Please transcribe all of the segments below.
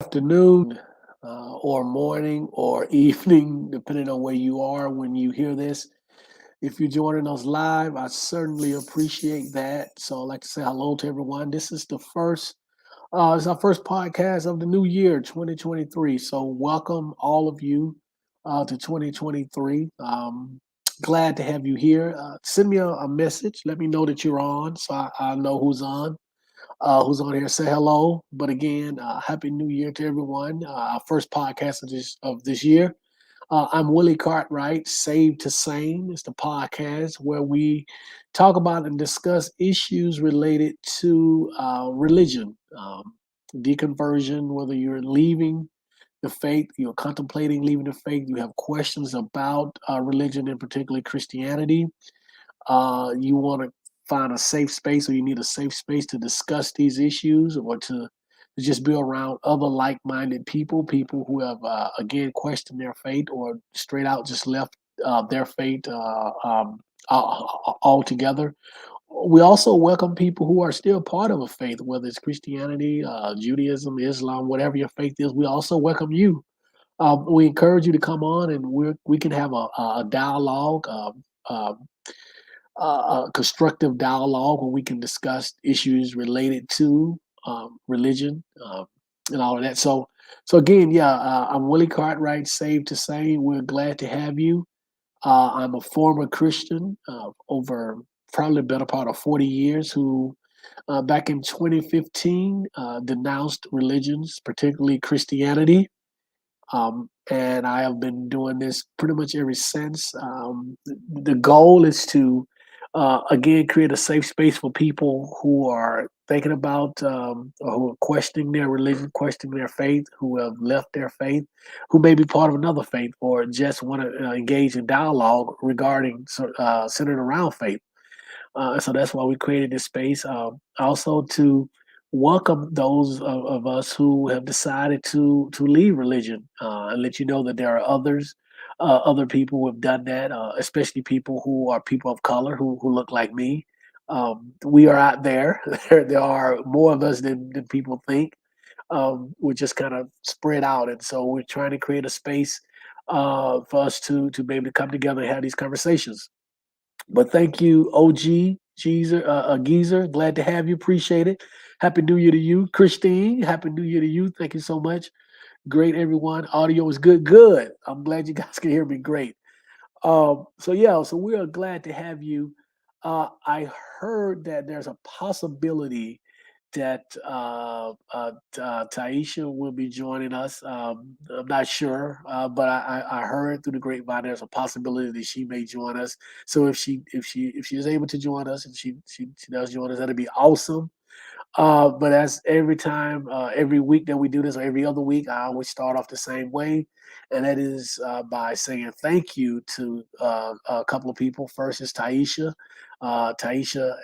Afternoon, or morning, or evening, depending on where you are when you hear this. If you're joining us live, I certainly appreciate that. So I'd like to say hello to everyone. This is it's our first podcast of the new year, 2023. So welcome all of you to 2023. Glad to have you here. Send me a message. Let me know that you're on, so I know who's on here. Say hello. But again, happy New Year to everyone. Our first podcast of this year. I'm Willie Cartwright. Saved to Sane is the podcast where we talk about and discuss issues related to religion, deconversion. Whether you're leaving the faith, you're contemplating leaving the faith, you have questions about religion, and particularly Christianity, you want to find a safe space, or you need a safe space to discuss these issues, or to just be around other like-minded people who have again questioned their faith, or straight out just left their faith altogether. We also welcome people who are still part of a faith, whether it's Christianity, Judaism, Islam, whatever your faith is. We also welcome you. We encourage you to come on, and we can have a dialogue, a constructive dialogue where we can discuss issues related to religion, and all of that. So again, yeah, I'm Willie Cartwright, Saved to Sane. We're glad to have you. I'm a former Christian, over probably the better part of 40 years, who back in 2015 denounced religions, particularly Christianity. And I have been doing this pretty much ever since. The goal is to, again, create a safe space for people who are thinking about, or who are questioning their religion, questioning their faith, who have left their faith, who may be part of another faith, or just want to engage in dialogue regarding, centered around faith. So that's why we created this space. Also to welcome those of us who have decided to leave religion, and let you know that there are other people who have done that, especially people who are people of color who look like me. We are out there. There are more of us than people think. We're just kind of spread out, and so we're trying to create a space for us to be able to come together and have these conversations. But thank you, OG Geezer. Glad to have you. Appreciate it. Happy New Year to you, Christine. Happy New Year to you. Thank you so much. Great, everyone. Audio is good. Good. I'm glad you guys can hear me. Great. So yeah, so we are glad to have you. I heard that there's a possibility that Taisha will be joining us. I'm not sure, but I heard through the grapevine there's a possibility that she may join us. So if she is able to join us, and she does join us, that'd be awesome. But as every time, every week that we do this, or every other week, I always start off the same way, and that is by saying thank you to a couple of people. First is Taisha. Taisha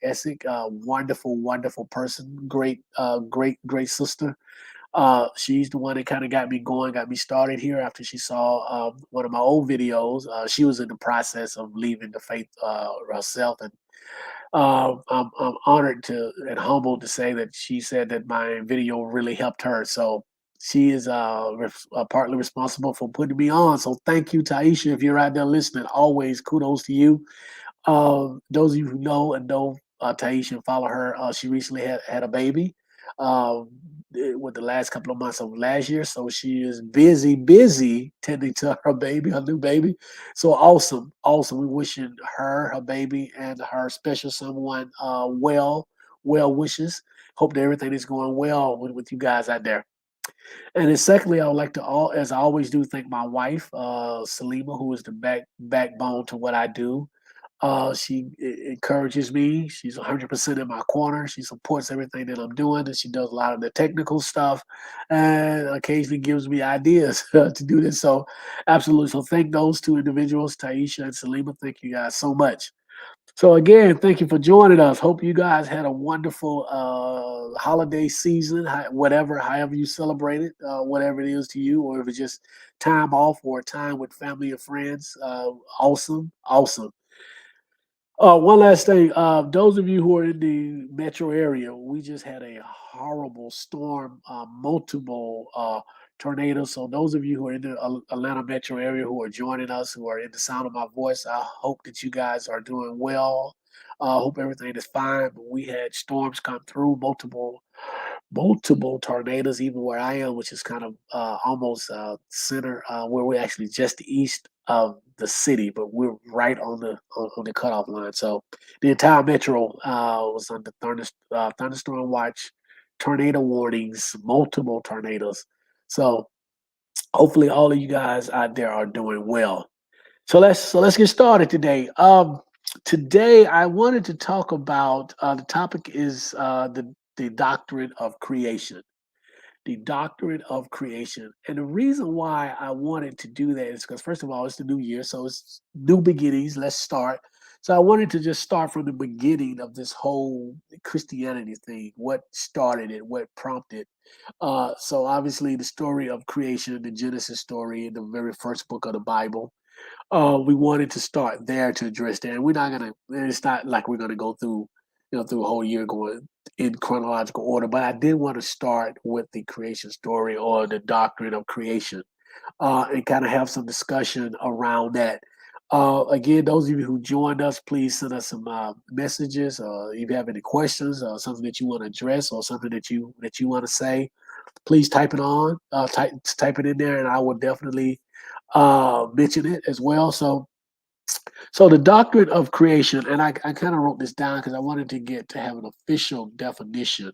Essick, wonderful, wonderful person, great sister. She's the one that kind of got me going, got me started here after she saw one of my old videos. She was in the process of leaving the faith herself, and I'm honored to and humbled to say that she said that my video really helped her. So she is partly responsible for putting me on. So thank you, Taisha, if you're out there listening. Always kudos to you. Those of you who know and know Taisha and follow her, she recently had a baby with the last couple of months of last year. So she is busy tending to her baby, her new baby. So awesome, awesome. We wishing her baby, and her special someone well wishes. Hope that everything is going well with you guys out there. And then secondly, I would like to, as I always do, thank my wife, Salima, who is the backbone to what I do. She encourages me. She's 100% in my corner. She supports everything that I'm doing, and she does a lot of the technical stuff, and occasionally gives me ideas to do this. So, absolutely. So, thank those two individuals, Taisha and Salima. Thank you guys so much. So again, thank you for joining us. Hope you guys had a wonderful holiday season, however you celebrate it, whatever it is to you, or if it's just time off or time with family or friends. Awesome, awesome. One last thing. Those of you who are in the metro area, we just had a horrible storm, multiple tornadoes. So those of you who are in the Atlanta metro area who are joining us, who are in the sound of my voice, I hope that you guys are doing well. I hope everything is fine. But we had storms come through, multiple tornadoes, even where I am, which is kind of almost center, where we're actually just east of the city, but we're right on the cutoff line. So the entire metro was under thunderstorm watch, tornado warnings, multiple tornadoes. So hopefully all of you guys out there are doing well. So let's get started today. Today I wanted to talk about the topic is the doctrine of creation. The doctrine of creation. And the reason why I wanted to do that is because, first of all, it's the new year. So it's new beginnings. Let's start. So I wanted to just start from the beginning of this whole Christianity thing. What started it? What prompted? So obviously, the story of creation, the Genesis story, in the very first book of the Bible. We wanted to start there to address that. And we're not gonna. It's not like we're gonna go through, through a whole year going in chronological order. But I did want to start with the creation story or the doctrine of creation, and kind of have some discussion around that. Again, those of you who joined us, please send us some messages. If you have any questions or something that you want to address or something that you want to say, please type it on. Type it in there, and I will definitely mention it as well. So the doctrine of creation, and I kind of wrote this down because I wanted to get to have an official definition.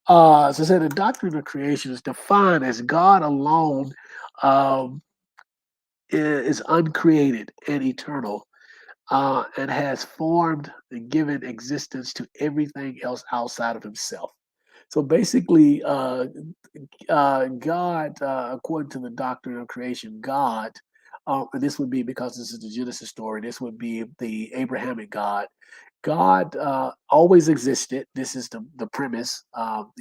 So I said the doctrine of creation is defined as God alone um, is uncreated and eternal, and has formed and given existence to everything else outside of himself. So basically, God, according to the doctrine of creation, God, and this would be because this is the Genesis story, this would be the Abrahamic God. God always existed. This is the premise.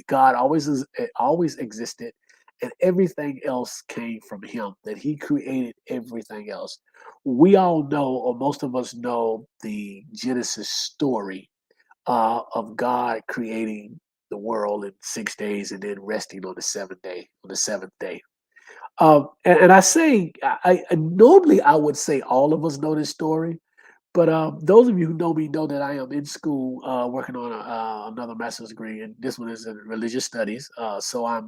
God always existed, and everything else came from Him. That He created everything else. We all know, or most of us know, the Genesis story of God creating the world in 6 days and then resting on the seventh day. On the seventh day, and I say I normally I would say all of us know this story, but those of you who know me know that I am in school working on another master's degree, and this one is in religious studies. So I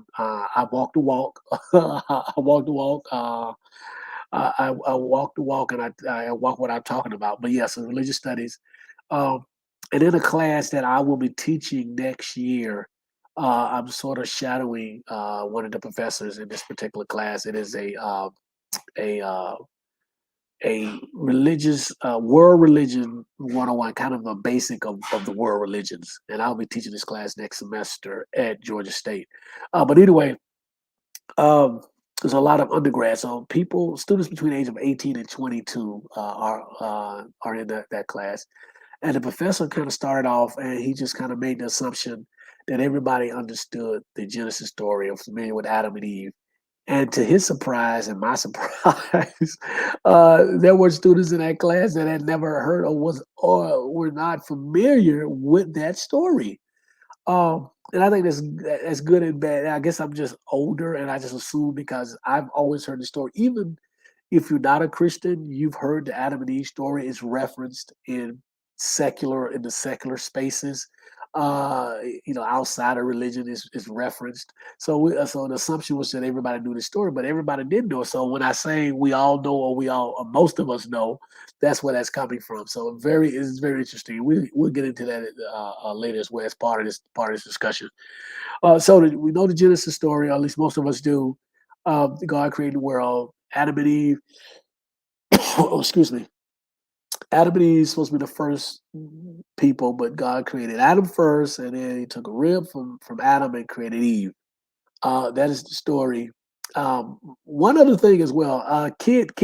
walk the walk. I walk the walk. I walk the walk, and I walk what I'm talking about. But yes, in religious studies, um, and in a class that I will be teaching next year, I'm sort of shadowing one of the professors in this particular class. It is a uh, a religious world religion 101, kind of a basic of the world religions. And I'll be teaching this class next semester at Georgia State. But anyway, um, there's a lot of undergrads. So students between the age of 18 and 22 are in that class. And the professor kind of started off, and he just kind of made the assumption that everybody understood the Genesis story or familiar with Adam and Eve. And to his surprise and my surprise, there were students in that class that had never heard or were not familiar with that story. And I think that's good and bad. I guess I'm just older, and I just assume because I've always heard the story. Even if you're not a Christian, you've heard the Adam and Eve story is referenced in the secular spaces. Outside of religion is referenced. So the assumption was that everybody knew the story, but everybody didn't know. So when I say we all know, or most of us know, that's where that's coming from. So it's very interesting. We'll get into that later as well as part of this discussion. We know the Genesis story, or at least most of us do. God created the world. Adam and Eve. Oh, excuse me. Adam and Eve is supposed to be the first people, but God created Adam first, and then He took a rib from Adam and created Eve. That is the story. One other thing as well, kid,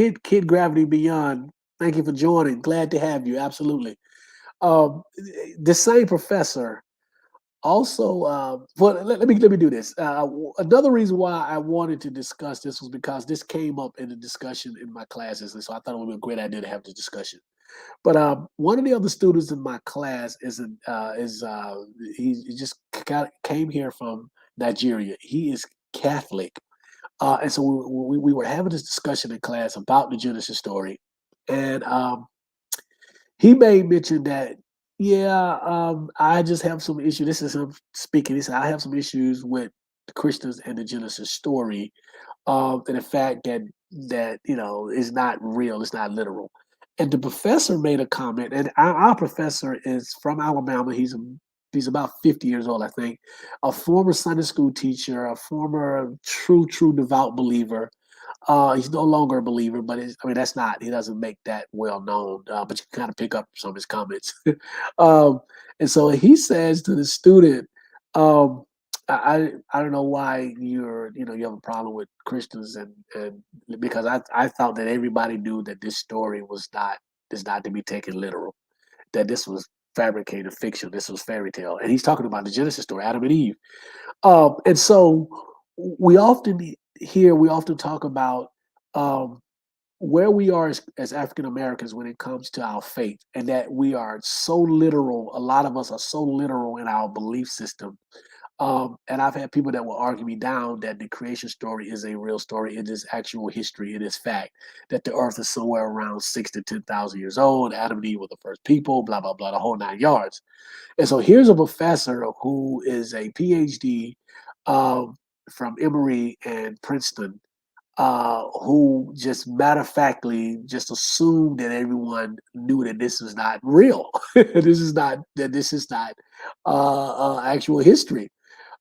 Gravity Beyond. Thank you for joining. Glad to have you. Absolutely. Um, the same professor also. Well, let me do this. Another reason why I wanted to discuss this was because this came up in the discussion in my classes, and so I thought it would be a great idea to have the discussion. But one of the other students in my class he just came here from Nigeria. He is Catholic, and so we were having this discussion in class about the Genesis story, and he made mention that, yeah, I just have some issue. This is him speaking. He said, I have some issues with the Christians and the Genesis story, and the fact that is not real, it's not literal. And the professor made a comment, and our professor is from Alabama. He's about 50 years old, I think, a former Sunday school teacher, a former true devout believer. He's no longer a believer, but I mean, that's not, he doesn't make that well known, but you can kind of pick up some of his comments. um, and so he says to the student, I don't know why you have a problem with Christians, and because I thought that everybody knew that this story is not to be taken literal, that this was fabricated fiction, this was fairy tale. And he's talking about the Genesis story, Adam and Eve. And so we often we often talk about um, where we are as African Americans when it comes to our faith, and that we are so literal. A lot of us are so literal in our belief system. And I've had people that will argue me down that the creation story is a real story. It is actual history. It is fact that the earth is somewhere around 6 to 10,000 years old. Adam and Eve were the first people, blah, blah, blah, the whole 9 yards. And so here's a professor who is a PhD um, from Emory and Princeton, who just matter of factly just assumed that everyone knew that this is not real. This is not actual history.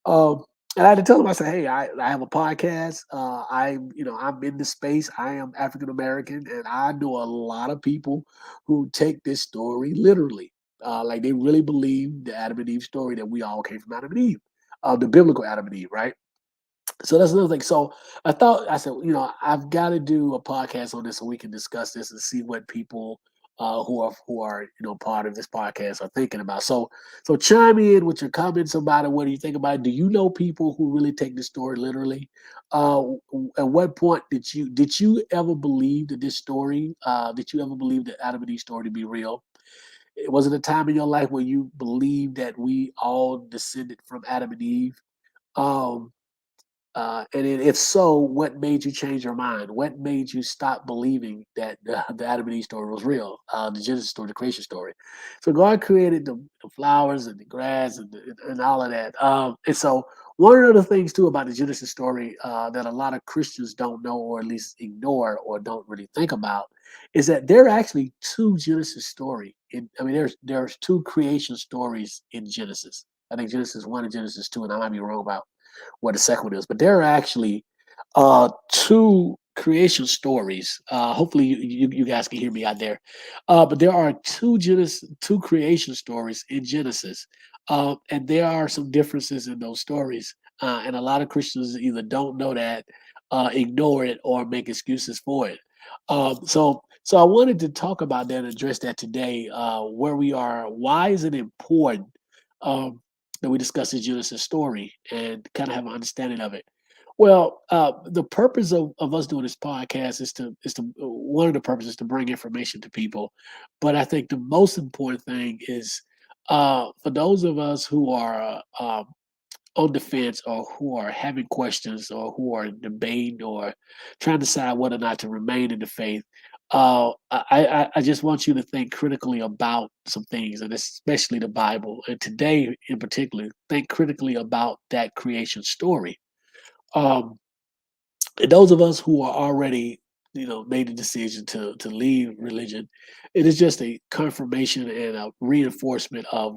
And I had to tell him, I said, hey, I have a podcast. I'm in the space. I am African American, and I know a lot of people who take this story literally. Like they really believe the Adam and Eve story, that we all came from Adam and Eve, the biblical Adam and Eve, right? So that's another thing. So I said, I've got to do a podcast on this so we can discuss this and see what people who are part of this podcast are thinking about. So chime in with your comments about it. What do you think about it? Do you know people who really take this story literally? At what point did you ever believe that this story? Did you ever believe that Adam and Eve story to be real? Was it a time in your life where you believed that we all descended from Adam and Eve? Um, if so, what made you change your mind? What made you stop believing that the Adam and Eve story was real? The Genesis story, the creation story. So God created the flowers and the grass and all of that. And so one of the things too about the Genesis story that a lot of Christians don't know, or at least ignore, or don't really think about, is that there are actually two Genesis story. There's two creation stories in Genesis. I think Genesis 1 and Genesis 2, and I might be wrong about what the second one is, but there are actually two creation stories. Hopefully, you guys can hear me out there. But there are two creation stories in Genesis, and there are some differences in those stories. And a lot of Christians either don't know that, ignore it, or make excuses for it. So I wanted to talk about that and address that today. Where we are, why is it important? Um, that we discuss the Genesis story and kind of have an understanding of it. Well, the purpose of us doing this podcast is to one of the purposes to bring information to people, but I think the most important thing is for those of us who are on the fence, or who are having questions, or who are debating, or trying to decide whether or not to remain in the faith. I just want you to think critically about some things, and especially the Bible. And today, in particular, think critically about that creation story. Um, and those of us who are already, made the decision to leave religion, it is just a confirmation and a reinforcement of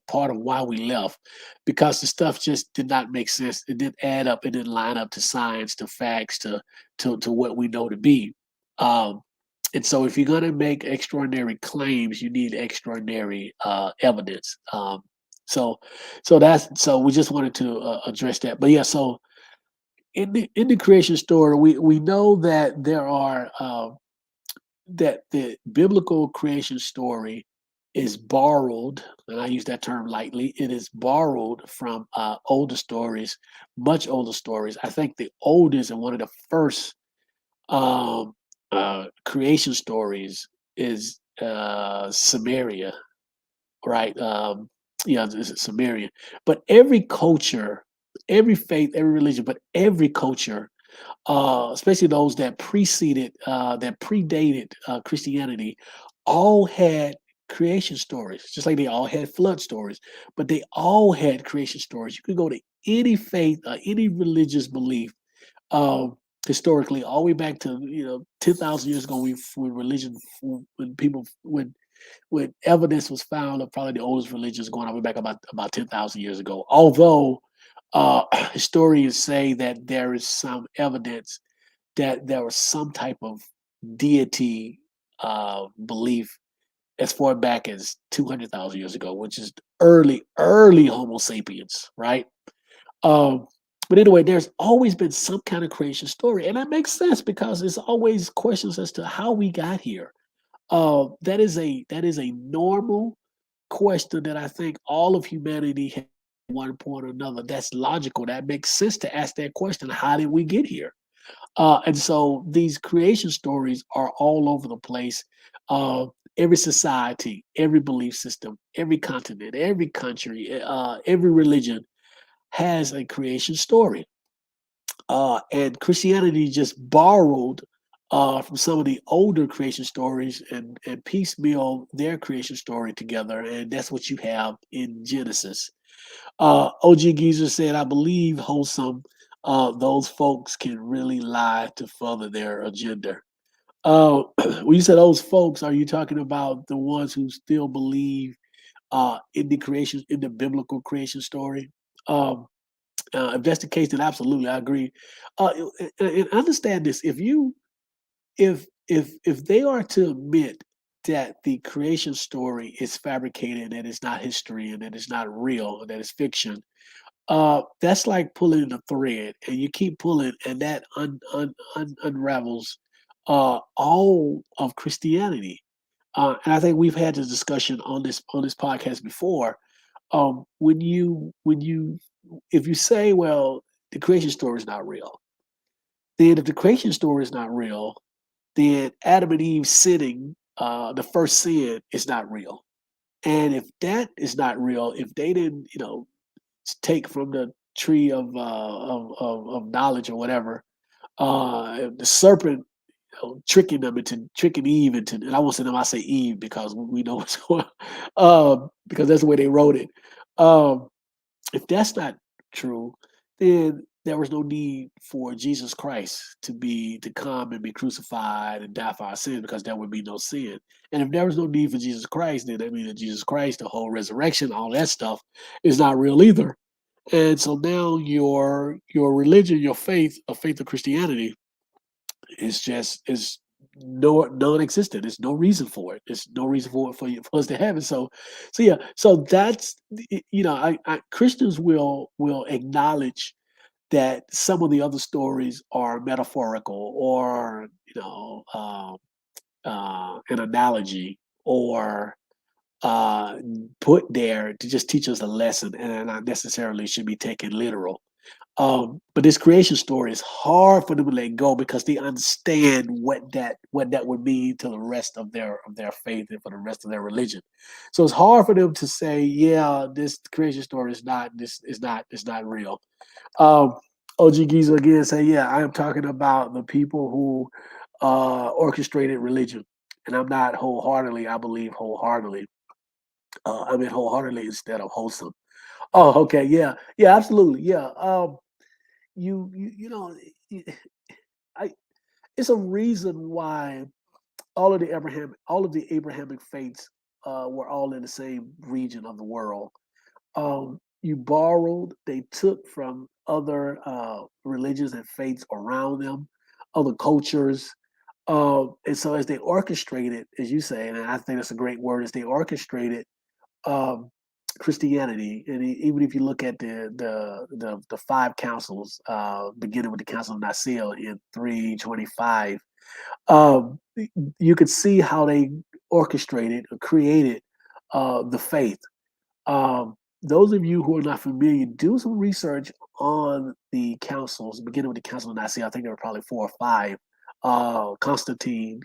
part of why we left, because the stuff just did not make sense. It didn't add up. It didn't line up to science, to facts, to what we know to be. Um, and so, if you're going to make extraordinary claims, you need extraordinary evidence. So, so we just wanted to address that. But yeah, so in the creation story, we know that there are that the biblical creation story is borrowed, and I use that term lightly. It is borrowed from older stories, much older stories. I think the oldest and one of the first creation stories. Samaria, right? Yeah, this is Samaria. But every culture, every faith, every religion, but every culture, especially those that that predated Christianity, all had creation stories, just like they all had flood stories, but they all had creation stories. You could go to any faith, any religious belief, um, historically, all the way back to 10,000 years ago, when religion, when people, when evidence was found of probably the oldest religions going all the way back about 10,000 years ago. Although historians say that there is some evidence that there was some type of deity belief as far back as 200,000 years ago, which is early Homo sapiens, right? Um, but anyway, there's always been some kind of creation story, and that makes sense because it's always questions as to how we got here. That is a normal question that I think all of humanity has at one point or another. That's logical. That makes sense to ask that question. How did we get here? And so these creation stories are all over the place. Uh, every society, every belief system, every continent, every country, every religion has a creation story. And Christianity just borrowed from some of the older creation stories and piecemeal their creation story together. And that's what you have in Genesis. OG Geezer said, I believe wholesome. Those folks can really lie to further their agenda. When you said those folks, are you talking about the ones who still believe in the biblical creation story? Um, if that's the case, then absolutely, I agree. And understand this: if they are to admit that the creation story is fabricated, that it's not history, and that it's not real, and that it's fiction, that's like pulling a thread, and you keep pulling, and that unravels all of Christianity. And I think we've had this discussion on this podcast before. When you if you say, well, the creation story is not real, then if the creation story is not real, then Adam and Eve sinning, the first sin, is not real. And if that is not real, if they didn't, take from the tree of knowledge or whatever, the serpent, tricking Eve into, and I won't say them, I say Eve because we know what's going on, because that's the way they wrote it. Um, if that's not true, then there was no need for Jesus Christ to come and be crucified and die for our sins, because there would be no sin. And if there was no need for Jesus Christ, then that means that Jesus Christ, the whole resurrection, all that stuff, is not real either. And so now your religion, your faith, a faith of Christianity, is non-existent. There's no reason for it. There's no reason for it for us to have it. So yeah. So that's Christians will acknowledge that some of the other stories are metaphorical, or an analogy, or uh, put there to just teach us a lesson, and not necessarily should be taken literal. But this creation story is hard for them to let go because they understand what that would mean to the rest of their faith and for the rest of their religion. So it's hard for them to say, yeah, this creation story is not real. Um, OG Giza again say, yeah, I am talking about the people who orchestrated religion, and I'm not wholeheartedly. I believe wholeheartedly. I mean wholeheartedly instead of wholesome. Oh, okay, yeah, yeah, absolutely, yeah. You know, I it's a reason why all of the Abrahamic faiths were all in the same region of the world. You borrowed, they took from other religions and faiths around them, other cultures. And so as they orchestrated, as you say, and I think that's a great word, as they orchestrated um, Christianity, and even if you look at the five councils, beginning with the Council of Nicaea in 325, you could see how they orchestrated or created the faith. Those of you who are not familiar, do some research on the councils, beginning with the Council of Nicaea. I think there were probably four or five. Constantine,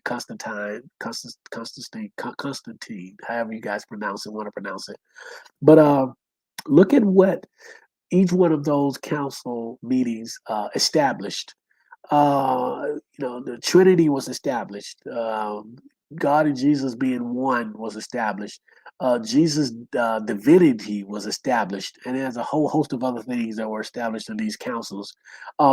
however you guys pronounce it, want to pronounce it. But look at what each one of those council meetings established. The Trinity was established. God and Jesus being one was established. Jesus' divinity was established, and there's a whole host of other things that were established in these councils.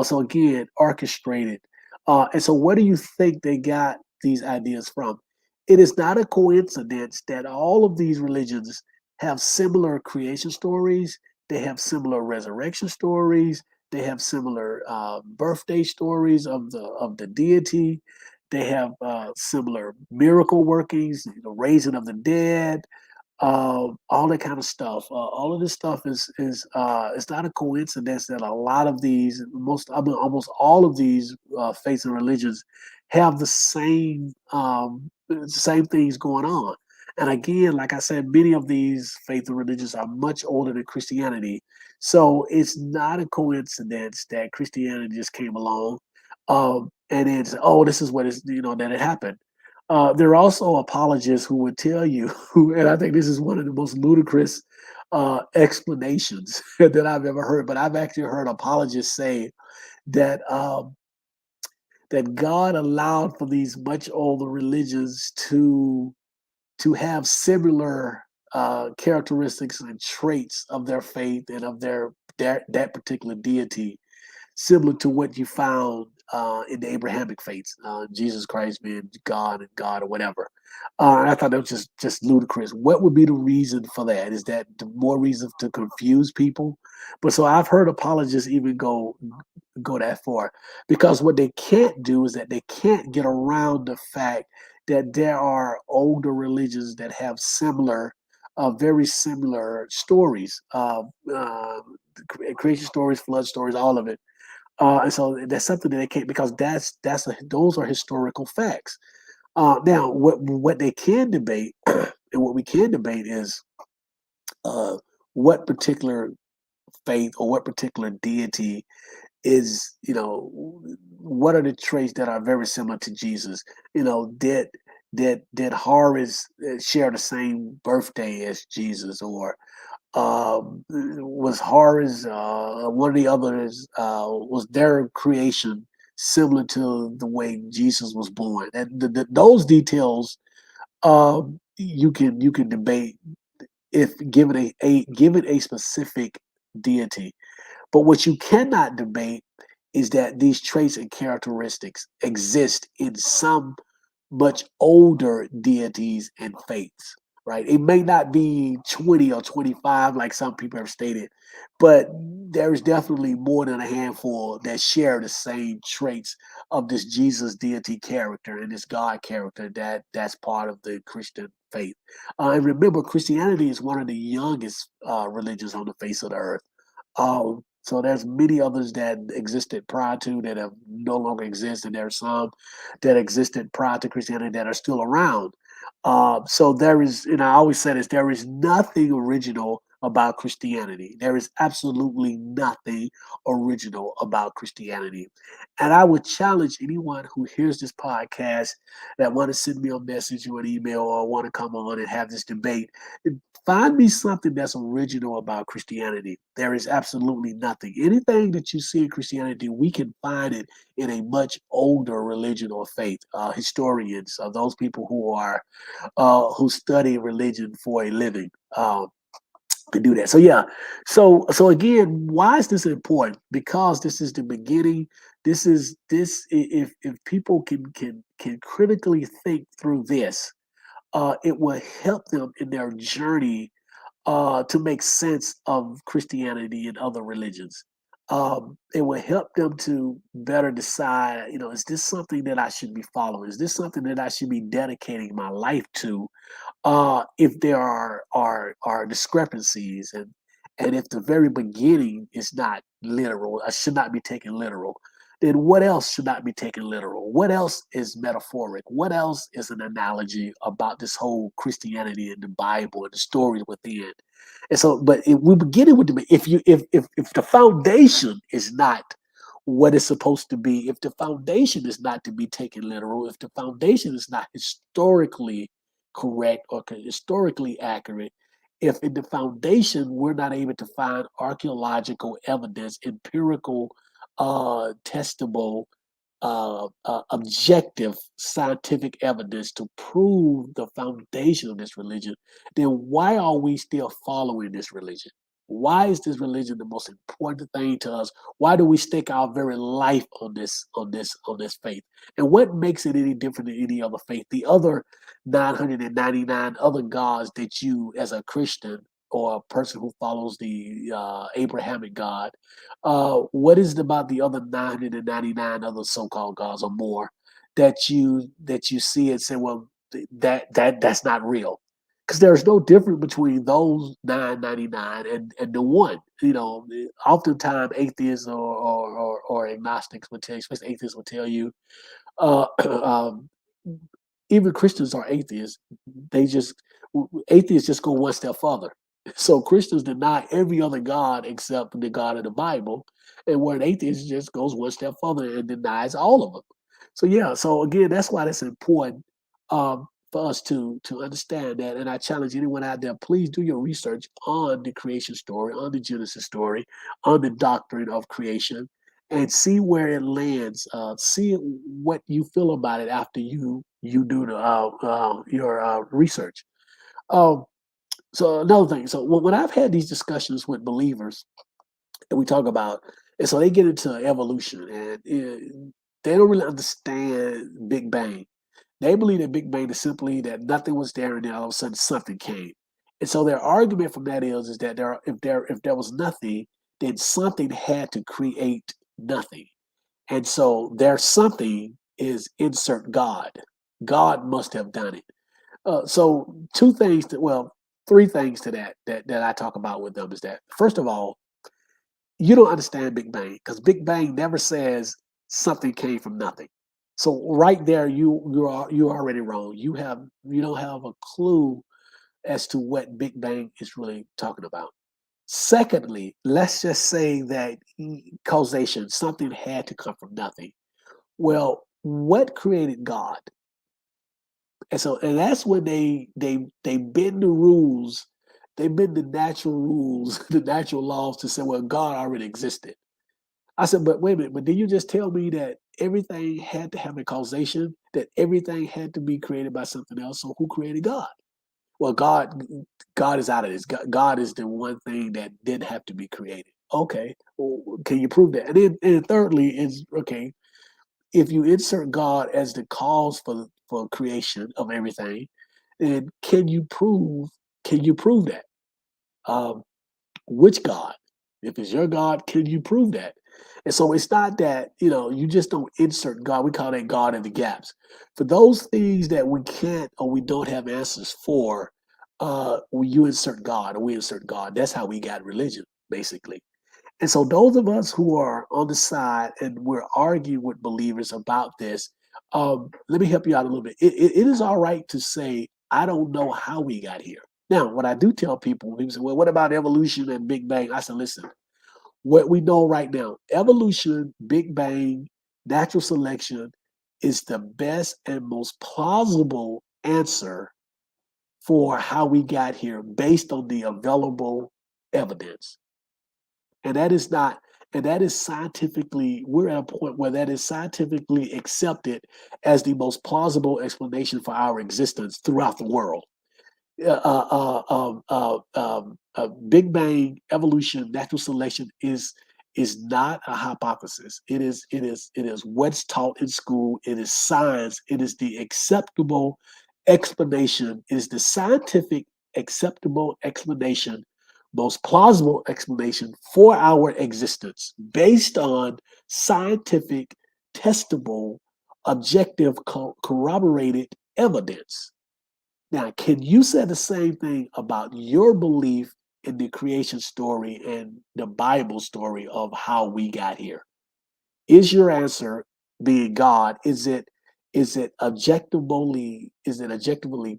So again, orchestrated. And so, where do you think they got these ideas from? It is not a coincidence that all of these religions have similar creation stories. They have similar resurrection stories. They have similar birthday stories of the deity. They have similar miracle workings, raising of the dead, all that kind of stuff. All of this stuff is it's not a coincidence that a lot of these, almost all of these faiths and religions have the same things going on. And again, like I said, many of these faith and religions are much older than Christianity. So it's not a coincidence that Christianity just came along, and it's, oh, this is what is, that it happened. There are also apologists who would tell you, and I think this is one of the most ludicrous explanations that I've ever heard. But I've actually heard apologists say that that God allowed for these much older religions to have similar characteristics and traits of their faith and of that particular deity, similar to what you found in the Abrahamic faiths, Jesus Christ being God and God or whatever. And I thought that was just ludicrous. What would be the reason for that? Is that the more reason to confuse people? But so I've heard apologists even go that far, because what they can't do is that they can't get around the fact that there are older religions that have very similar stories, creation stories, flood stories, all of it. And so that's something that they can't, because those are historical facts. Now, what they can debate and what we can debate is uh, what particular faith or what particular deity is, what are the traits that are very similar to Jesus? Did Horace share the same birthday as Jesus, or was Horace, one of the others, was their creation similar to the way Jesus was born? And those details, you can debate if given a specific deity. But what you cannot debate is that these traits and characteristics exist in some much older deities and faiths, right? It may not be 20 or 25 like some people have stated, but there's definitely more than a handful that share the same traits of this Jesus deity character and this God character that's part of the Christian faith. And remember, Christianity is one of the youngest religions on the face of the earth. So there's many others that existed prior to that have no longer exist, and there's some that existed prior to Christianity that are still around. So there is, and I always say this: there is nothing original about Christianity. There is absolutely nothing original about Christianity. And I would challenge anyone who hears this podcast that want to send me a message or an email or want to come on and have this debate. Find me something that's original about Christianity. There is absolutely nothing. Anything that you see in Christianity, we can find it in a much older religion or faith. Historians, those people who study religion for a living, can do that. So yeah. So again, why is this important? Because this is the beginning. If people can critically think through this, it will help them in their journey to make sense of Christianity and other religions. It will help them to better decide, is this something that I should be following? Is this something that I should be dedicating my life to? If there are discrepancies, and if the very beginning is not literal, should not be taken literal, then what else should not be taken literal? What else is metaphoric? What else is an analogy about this whole Christianity and the Bible and the stories within? And so, but if we begin with if the foundation is not what it's supposed to be, if the foundation is not to be taken literal, if the foundation is not historically correct or historically accurate, if in the foundation we're not able to find archaeological evidence, empirical, testable, objective scientific evidence to prove the foundation of this religion, then why are we still following this religion? Why is this religion the most important thing to us? Why do we stake our very life on this faith? And what makes it any different than any other faith? The other 999 other gods that you, as a Christian or a person who follows the Abrahamic God, what is it about the other 999 other so-called gods or more that you see and say, well, that's not real? Because there's no difference between those 999 and the one. Oftentimes atheists or agnostics would tell you, especially atheists would tell you, uh, um, even Christians are atheists. They just atheists just go one step further. So Christians deny every other God except the God of the Bible, and where an atheist just goes one step further and denies all of them. So yeah, so again, that's why it's important for us to understand that. And I challenge anyone out there: please do your research on the creation story, on the Genesis story, on the doctrine of creation, and see where it lands. See what you feel about it after you do your research. Um, so another thing. So when I've had these discussions with believers, and we talk about, and so they get into evolution, and they don't really understand Big Bang. They believe that Big Bang is simply that nothing was there, and then all of a sudden something came. And so their argument from that is that if there was nothing, then something had to create nothing. And so their something is insert God. God must have done it. So three things to that I talk about with them is that, first of all, you don't understand Big Bang because Big Bang never says something came from nothing. So right there, you're already wrong. You don't have a clue as to what Big Bang is really talking about. Secondly, let's just say that causation, something had to come from nothing. Well, what created God? And that's when they bend the rules, they bend the natural rules, the natural laws to say, well, God already existed. I said, but wait a minute, but did you just tell me that everything had to have a causation, that everything had to be created by something else? So who created God? Well, God is out of this. God is the one thing that didn't have to be created. Okay, well, can you prove that? And thirdly is, okay, if you insert God as the cause for creation of everything, then can you prove that? Um, which God? If it's your God, can you prove that? And so it's not that, you just don't insert God. We call that God in the gaps. For those things that we can't or we don't have answers for, you insert God or we insert God. That's how we got religion, basically. And so those of us who are on the side and we're arguing with believers about this, let me help you out a little bit. It is all right to say, I don't know how we got here. Now, what I do tell people, when people say, well, what about evolution and Big Bang? I said, listen, what we know right now, evolution, Big Bang, natural selection is the best and most plausible answer for how we got here based on the available evidence. And that is not, and that is scientifically, we're at a point where that is scientifically accepted as the most plausible explanation for our existence throughout the world. Big Bang, evolution, natural selection is not a hypothesis. It is what's taught in school. It is science. It is the acceptable explanation. It is the scientific acceptable explanation, most plausible explanation for our existence based on scientific, testable, objective, corroborated evidence. Now, can you say the same thing about your belief in the creation story and the Bible story of how we got here? Is your answer, being God, is it objectively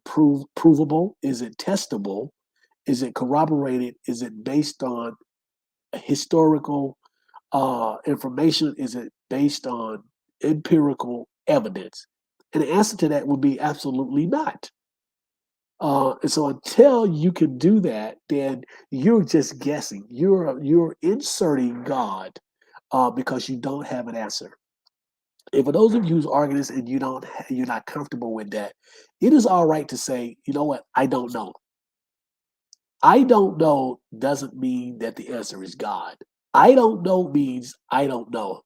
provable? Is it testable? Is it corroborated? Is it based on historical information is it based on empirical evidence? And the answer to that would be absolutely not. And so until you can do that, then you're just guessing. You're inserting God because you don't have an answer. And for those of you who's arguing this and you're not comfortable with that, it is all right to say, you know what, I don't know. I don't know doesn't mean that the answer is God. I don't know means I don't know.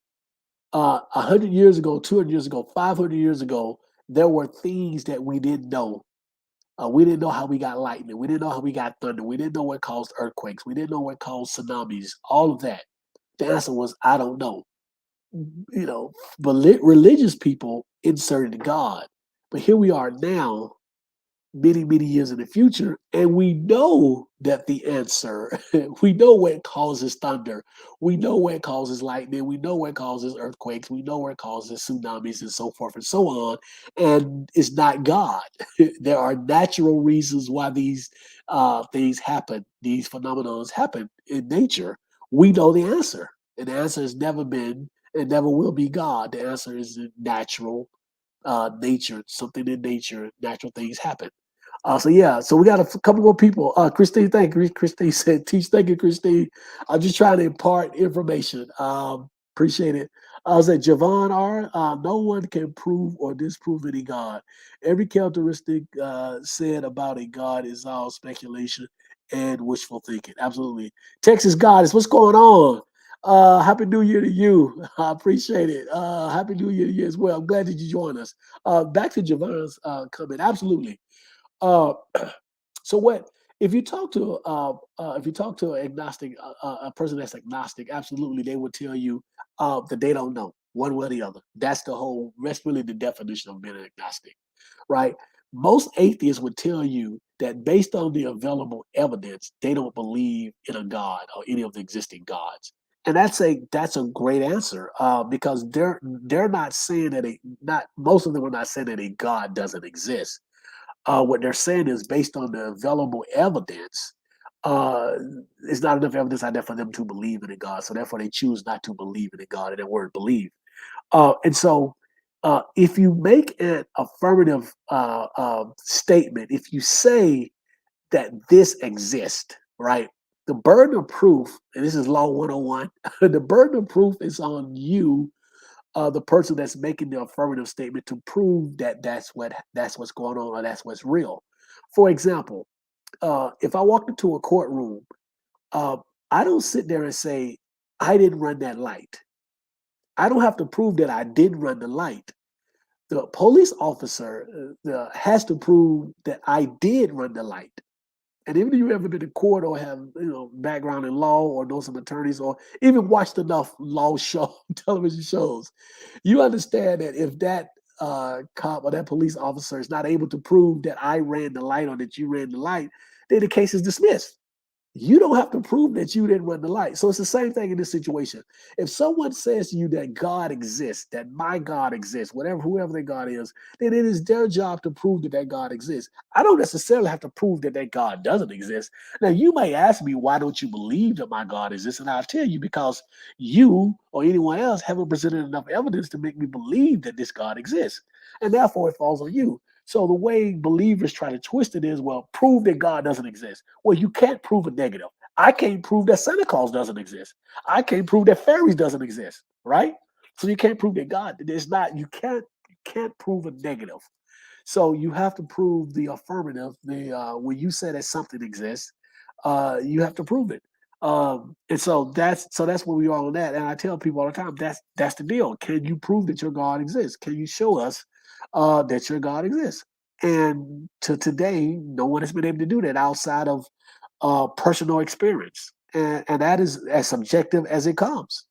100 years ago, 200 years ago, 500 years ago, there were things that we didn't know. We didn't know how we got lightning. We didn't know how we got thunder. We didn't know what caused earthquakes. We didn't know what caused tsunamis. All of that. The answer was I don't know. You know, but religious people inserted God. But here we are now, many, many years in the future, and we know that the answer, we know what causes thunder, we know what causes lightning, we know what causes earthquakes, we know what causes tsunamis, and so forth and so on. And it's not God. There are natural reasons why these things happen, these phenomena happen in nature. We know the answer, and the answer has never been and never will be God. The answer is natural nature, something in nature, natural things happen. So yeah, so we got a couple more people. Christine, thank you. Christine said, "Teach, thank you, Christine." I'm just trying to impart information. Appreciate it. I was at Javon R. No one can prove or disprove any God. Every characteristic said about a God is all speculation and wishful thinking. Absolutely. Texas Goddess, what's going on? Happy New Year to you. I appreciate it. Happy New Year to you as well. I'm glad that you joined us. Back to Javon's comment. Absolutely. Uh, so what if you talk to an agnostic, a person that's agnostic, absolutely they will tell you that they don't know one way or the other. That's really the definition of being an agnostic, right? Most atheists would tell you that based on the available evidence, they don't believe in a God or any of the existing gods. And that's a great answer because they're not saying that a not most of them are not saying that a God doesn't exist. What they're saying is based on the available evidence, uh, it's not enough evidence out there for them to believe in a God. So therefore, they choose not to believe in a God, and that word believe. And so, if you make an affirmative statement, if you say that this exists, right? The burden of proof, and this is Law 101, the burden of proof is on you, the person that's making the affirmative statement, to prove that that's what's going on or that's what's real. For example, if I walked into a courtroom, uh, I don't sit there and say I didn't run that light. I don't have to prove that I did run the light. The police officer has to prove that I did run the light. And even if you've ever been to court or have background in law or know some attorneys or even watched enough law show television shows, you understand that if that cop or that police officer is not able to prove that I ran the light or that you ran the light, then the case is dismissed. You don't have to prove that you didn't run the light. So it's the same thing in this situation. If someone says to you that God exists, that my God exists, whoever their God is, then it is their job to prove that God exists. I don't necessarily have to prove that God doesn't exist. Now, you may ask me, why don't you believe that my God exists? And I'll tell you, because you or anyone else haven't presented enough evidence to make me believe that this God exists. And therefore, it falls on you. So the way believers try to twist it is, well, prove that God doesn't exist. Well, you can't prove a negative. I can't prove that Santa Claus doesn't exist. I can't prove that fairies doesn't exist, right? So you can't prove that God there's not. You can't prove a negative. So you have to prove the affirmative. The when you say that something exists, you have to prove it. And so that's where we are on that. And I tell people all the time, that's the deal. Can you prove that your God exists? Can you show us that your God exists? And to today, no one has been able to do that outside of personal experience, and that is as subjective as it comes.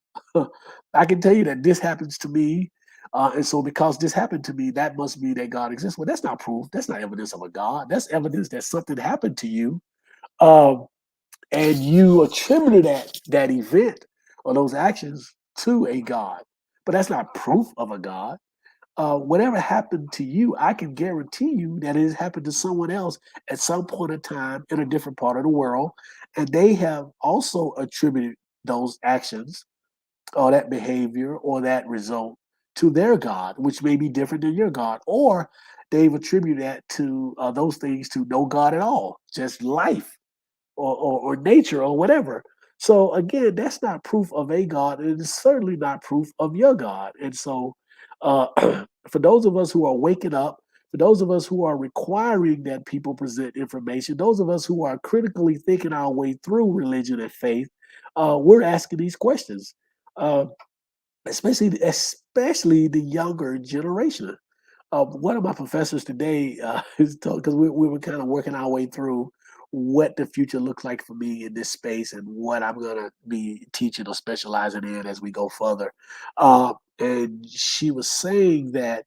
I can tell you that this happens to me, and so because this happened to me, that must mean that God exists. Well, that's not proof. That's not evidence of a God. That's evidence that something happened to you, um, and you attributed that event or those actions to a God. But that's not proof of a God. Whatever happened to you, I can guarantee you that it has happened to someone else at some point in time in a different part of the world, and they have also attributed those actions or that behavior or that result to their God, which may be different than your God, or they've attributed that to those things to no God at all, just life or nature or whatever. So again, that's not proof of a God, and it's certainly not proof of your God. And so, uh, for those of us who are waking up, for those of us who are requiring that people present information, those of us who are critically thinking our way through religion and faith, we're asking these questions, uh, especially the younger generation. One of my professors today is told because we were kind of working our way through what the future looks like for me in this space and what I'm gonna be teaching or specializing in as we go further. And she was saying that,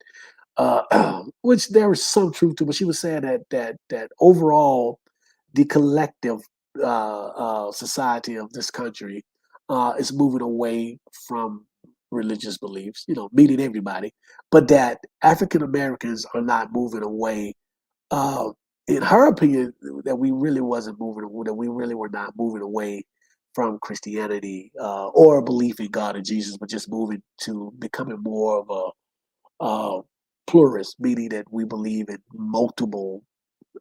which there was some truth to, but she was saying that overall, the collective society of this country is moving away from religious beliefs, meeting everybody, but that African Americans are not moving away. Uh, in her opinion, that we really wasn't moving, that we really were not moving away from Christianity or belief in God and Jesus, but just moving to becoming more of a plurist, meaning that we believe in multiple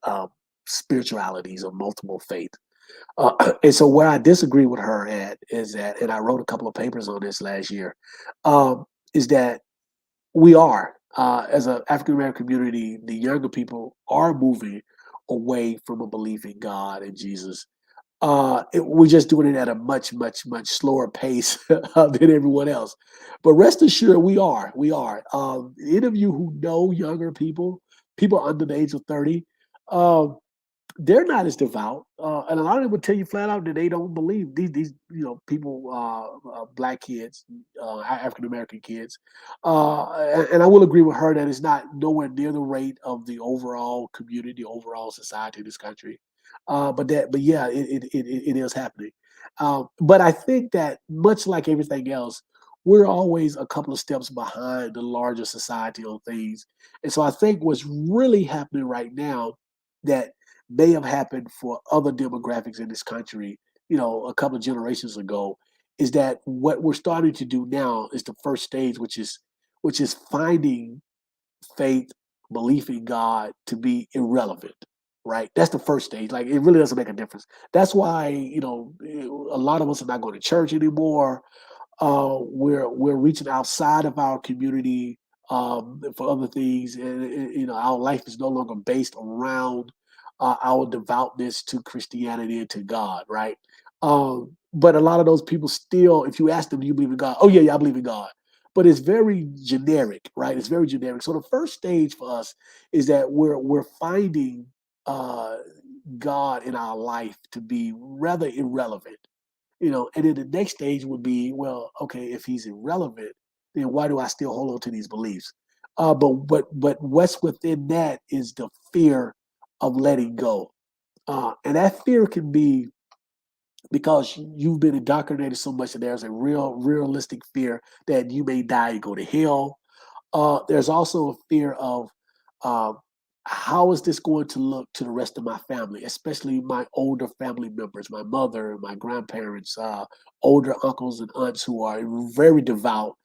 uh, spiritualities or multiple faiths. And so where I disagree with her at is that, and I wrote a couple of papers on this last year, is that we are, as an African American community, the younger people are moving away from a belief in God and Jesus. We're just doing it at a much, much, much slower pace than everyone else. But rest assured, we are. We are. Any of you who know younger people, people under the age of 30, um, they're not as devout, and a lot of them would tell you flat out that they don't believe these people, black kids, African American kids, and I will agree with her that it's not nowhere near the rate of the overall community, overall society in this country, but yeah, it is happening, but I think that much like everything else, we're always a couple of steps behind the larger society on things, and so I think what's really happening right now that may have happened for other demographics in this country, a couple of generations ago, is that what we're starting to do now is the first stage, which is finding faith, belief in God to be irrelevant. Right, that's the first stage. Like it really doesn't make a difference. That's why a lot of us are not going to church anymore. We're reaching outside of our community for other things, and our life is no longer based around our devoutness to Christianity and to God, right? But a lot of those people still, if you ask them, "Do you believe in God?" "Oh yeah, yeah, I believe in God." But it's very generic, right? It's very generic. So the first stage for us is that we're finding uh, God in our life to be rather irrelevant, and then the next stage would be, well, okay, if he's irrelevant, then why do I still hold on to these beliefs? But what's within that is the fear of letting go, and that fear can be because you've been indoctrinated so much that there's a realistic fear that you may die and go to hell. There's also a fear of uh, how is this going to look to the rest of my family, especially my older family members, my mother, my grandparents, older uncles and aunts who are very devout.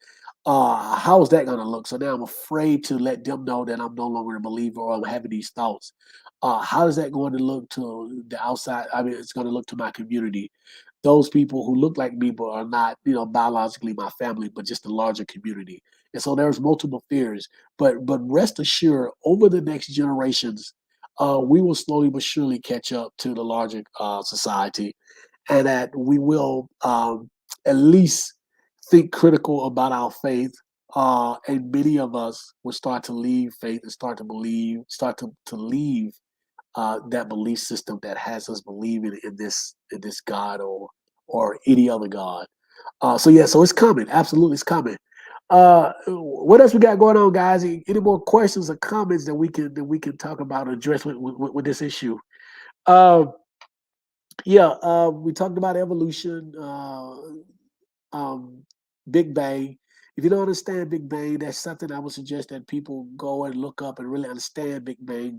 How is that going to look? So now I'm afraid to let them know that I'm no longer a believer or I'm having these thoughts. How is that going to look to the outside? I mean, it's going to look to my community. Those people who look like me but are not, biologically my family, but just the larger community. And so there's multiple fears. But rest assured, over the next generations, we will slowly but surely catch up to the larger society, and that we will at least think critical about our faith. And many of us will start to leave faith and start to leave that belief system that has us believing in this God or any other God. So yeah, so it's coming. Absolutely, it's coming. What else we got going on, guys? Any more questions or comments that we can talk about or address with this issue? Um, yeah, we talked about evolution, um, Big Bang. If you don't understand Big Bang, that's something I would suggest that people go and look up and really understand Big Bang.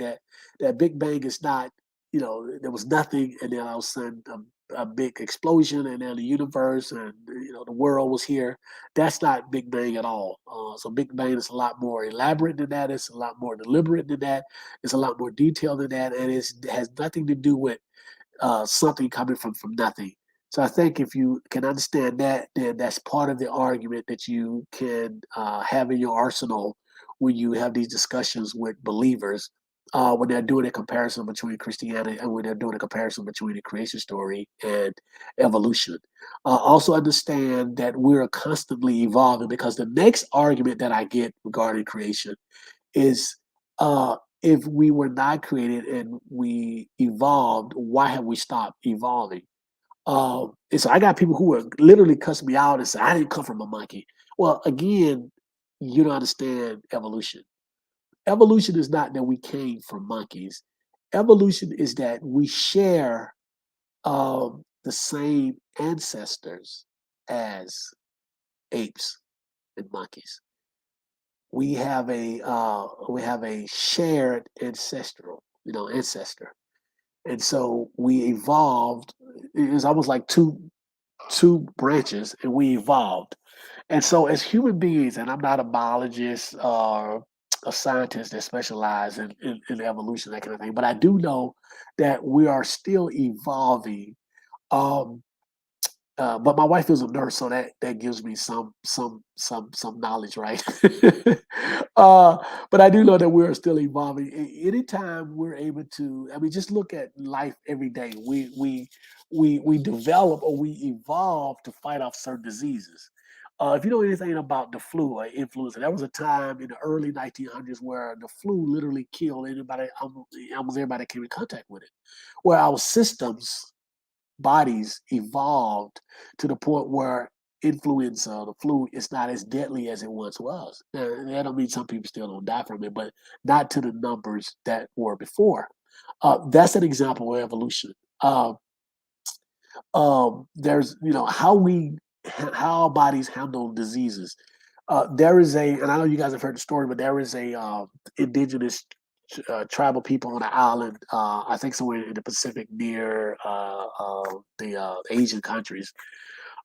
That Big Bang is not, there was nothing, and then all of a sudden a big explosion and then the universe and the world was here. That's not Big Bang at all. So Big Bang is a lot more elaborate than that. It's a lot more deliberate than that. It's a lot more detailed than that, and it has nothing to do with something coming from nothing. So I think if you can understand that, then that's part of the argument that you can have in your arsenal when you have these discussions with believers, when they're doing a comparison between Christianity and when they're doing a comparison between the creation story and evolution. Also understand that we're constantly evolving, because the next argument that I get regarding creation is, if we were not created and we evolved, why have we stopped evolving? And so I got people who are literally cuss me out and say, I didn't come from a monkey. Well, again, you don't understand evolution. Evolution is not that we came from monkeys. Evolution is that we share the same ancestors as apes and monkeys. We have a shared ancestor, and so we evolved. It's almost like two branches, and we evolved. And so, as human beings, and I'm not a biologist or a scientist that specialize in evolution, that kind of thing, but I do know that we are still evolving. Um, but my wife is a nurse, so that gives me some knowledge, right? uh, but I do know that we're still evolving. Anytime we're able to, I mean, just look at life every day. We develop or we evolve to fight off certain diseases. If you know anything about the flu or influenza, there was a time in the early 1900s where the flu literally killed anybody, almost everybody that came in contact with it. Where our systems bodies evolved to the point where influenza, the flu, is not as deadly as it once was. Now, that don't mean some people still don't die from it, but not to the numbers that were before. That's an example of evolution. Uh, there's, how our bodies handle diseases. There is and I know you guys have heard the story, but there is a indigenous tribal people on an island, I think somewhere in the Pacific near the Asian countries,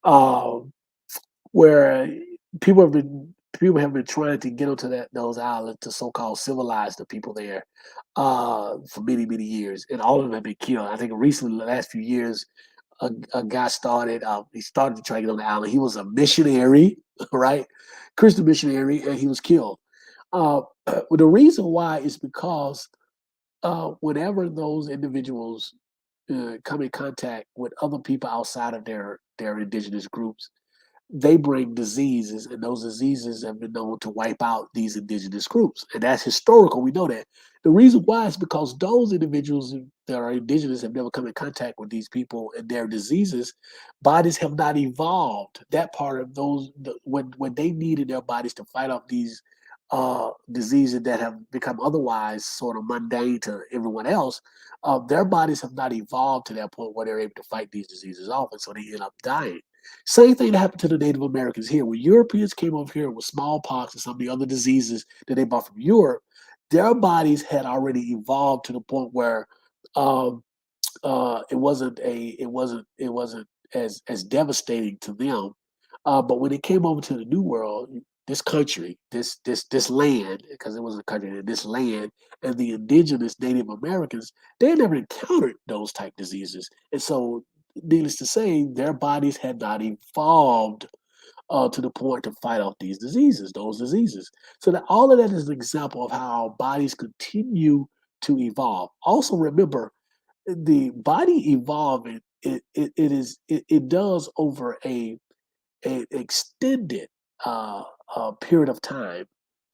uh, where people have been trying to get onto those islands to so-called civilize the people there for many many years, and all of them have been killed. I think recently, the last few years, a guy started. He started to try to get on the island. He was a missionary, right? Christian missionary, and he was killed. Well, the reason why is because whenever those individuals come in contact with other people outside of their indigenous groups, they bring diseases, and those diseases have been known to wipe out these indigenous groups. And that's historical. We know that. The reason why is because those individuals that are indigenous have never come in contact with these people and their diseases. Bodies have not evolved. That part of when they needed their bodies to fight off these diseases that have become otherwise sort of mundane to everyone else, their bodies have not evolved to that point where they're able to fight these diseases off, and so they end up dying. Same thing that happened to the Native Americans here. When Europeans came over here with smallpox and some of the other diseases that they brought from Europe, their bodies had already evolved to the point where um, it wasn't as devastating to them. But when it came over to the New World, this country, this land, because it was a country, this land, and the indigenous Native Americans, they had never encountered those type diseases, and so, needless to say, their bodies had not evolved to the point to fight off those diseases. So that all of that is an example of how our bodies continue to evolve. Also, remember, the body evolving, it does over a extended period of time,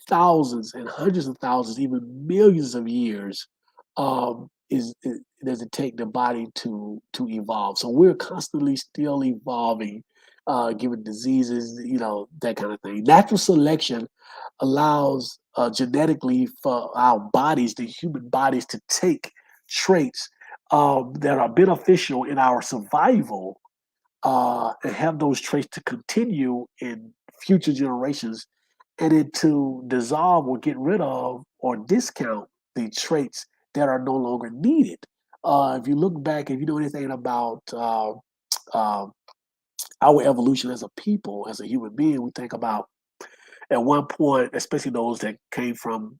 thousands and hundreds of thousands, even millions of years, does it take the body to evolve. So we're constantly still evolving, given diseases, that kind of thing. Natural selection allows genetically for our bodies, the human bodies, to take traits that are beneficial in our survival, and have those traits to continue in future generations, and then to dissolve or get rid of or discount the traits that are no longer needed. if you look back, if you know anything about uh, our evolution as a people, as a human being, we think about at one point, especially those that came from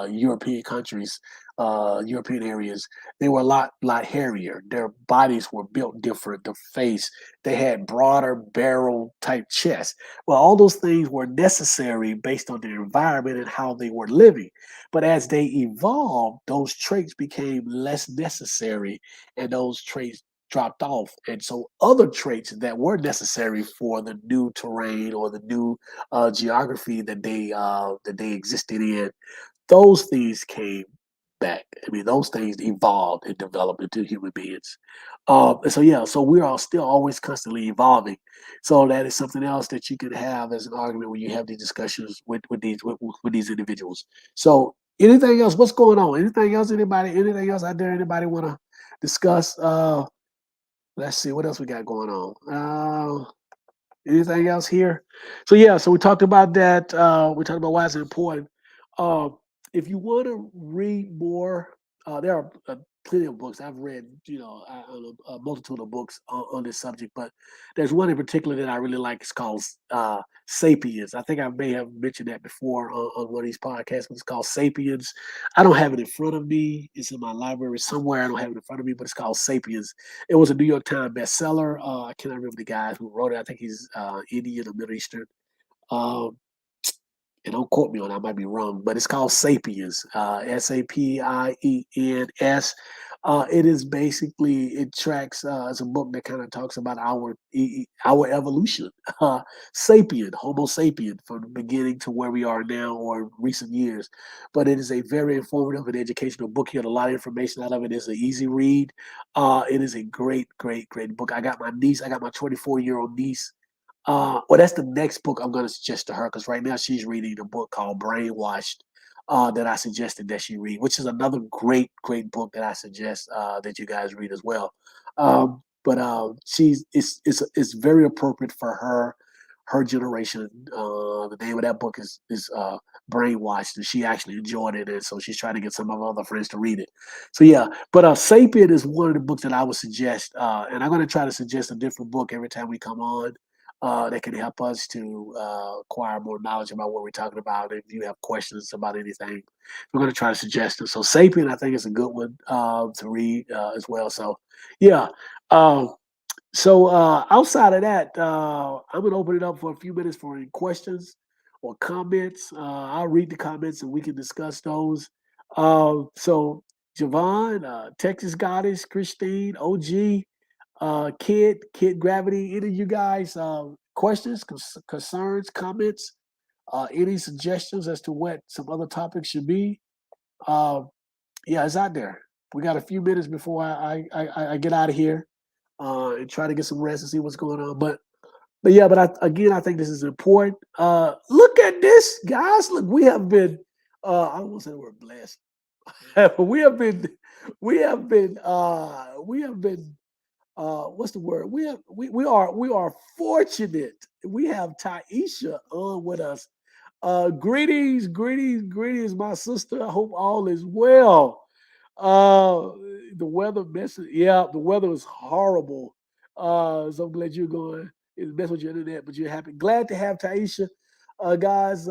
European countries, European areas, they were a lot hairier. Their bodies were built different. The face, they had broader barrel type chests. Well, all those things were necessary based on their environment and how they were living. But as they evolved, those traits became less necessary, and those traits dropped off. And so other traits that were necessary for the new terrain or the new geography that they existed in, those things came back. I mean, those things evolved and developed into human beings. And so yeah, so we are still always constantly evolving. So that is something else that you could have as an argument when you have these discussions with these individuals. So anything else? What's going on? Anything else? Anybody? Anything else out there? Anybody want to discuss? Let's see what else we got going on. Anything else here? So yeah, so we talked about that. We talked about why it's important. Uh, if you want to read more, there are plenty of books I've read. A multitude of books on this subject, but there's one in particular that I really like. It's called *Sapiens*. I think I may have mentioned that before on one of these podcasts, but it's called *Sapiens*. I don't have it in front of me. It's in my library somewhere. I don't have it in front of me, but it's called *Sapiens*. It was a New York Times bestseller. I cannot remember the guy who wrote it. I think he's Indian or Middle Eastern. Um, and don't quote me on that, I might be wrong, but it's called Sapiens, Sapiens. It is basically, it tracks, it's a book that kind of talks about our evolution, sapien, Homo sapien, from the beginning to where we are now or recent years. But it is a very informative and educational book. You get a lot of information out of it. It's an easy read. It is a great, great, great book. I got my 24-year-old niece. Well, that's the next book I'm going to suggest to her because right now she's reading a book called Brainwashed that I suggested that she read, which is another great, great book that I suggest that you guys read as well. But she's it's very appropriate for her generation. The name of that book is Brainwashed, and she actually enjoyed it, and so she's trying to get some of her other friends to read it. So yeah, but Sapien is one of the books that I would suggest, and I'm going to try to suggest a different book every time we come on that can help us to acquire more knowledge about what we're talking about. If you have questions about anything, we're going to try to suggest them. So Sapien, I think, is a good one to read as well. So yeah. Um, outside of that, I'm going to open it up for a few minutes for any questions or comments. I'll read the comments and we can discuss those. So Javon, Texas Goddess, Christine, OG, Kid Gravity, any of you guys, questions, concerns, comments, any suggestions as to what some other topics should be? Uh, yeah, it's out there. We got a few minutes before I get out of here and try to get some rest and see what's going on. But yeah, I think this is important. Look at this, guys. Look, we have been. I don't want to say the word blessed. we have been. We have been what's the word? We are fortunate. We have Taisha on with us. Greetings, greetings, greetings, my sister. I hope all is well. Uh the weather messes, yeah, the weather is horrible. So I'm glad you're going. It's mess with your internet, but you're happy. Glad to have Taisha. Guys,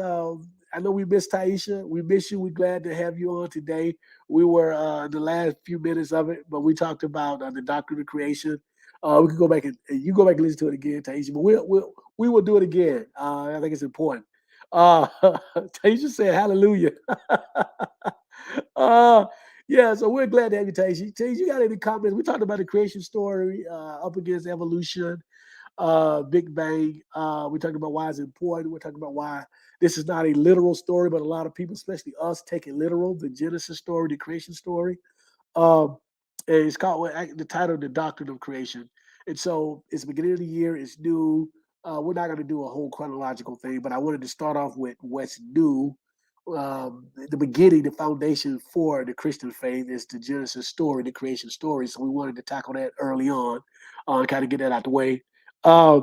I know we miss Taisha. We miss you. We're glad to have you on today. We were in the last few minutes of it, but we talked about the Doctrine of Creation. We can go back and you go back and listen to it again, Taisha. But we will do it again. I think it's important. Uh, Taisha said, "Hallelujah." uh, yeah, so we're glad to have you, Taisha. Taisha, you got any comments? We talked about the creation story up against evolution, Big Bang. We talked about why it's important. We're talking about why this is not a literal story, but a lot of people, especially us, take it literal. The Genesis story, the creation story. Um, and it's called the title, "The Doctrine of Creation." And so it's the beginning of the year. It's new. We're not going to do a whole chronological thing, but I wanted to start off with what's new. The beginning, the foundation for the Christian faith is the Genesis story, the creation story. So we wanted to tackle that early on, and kind of get that out the way. Uh,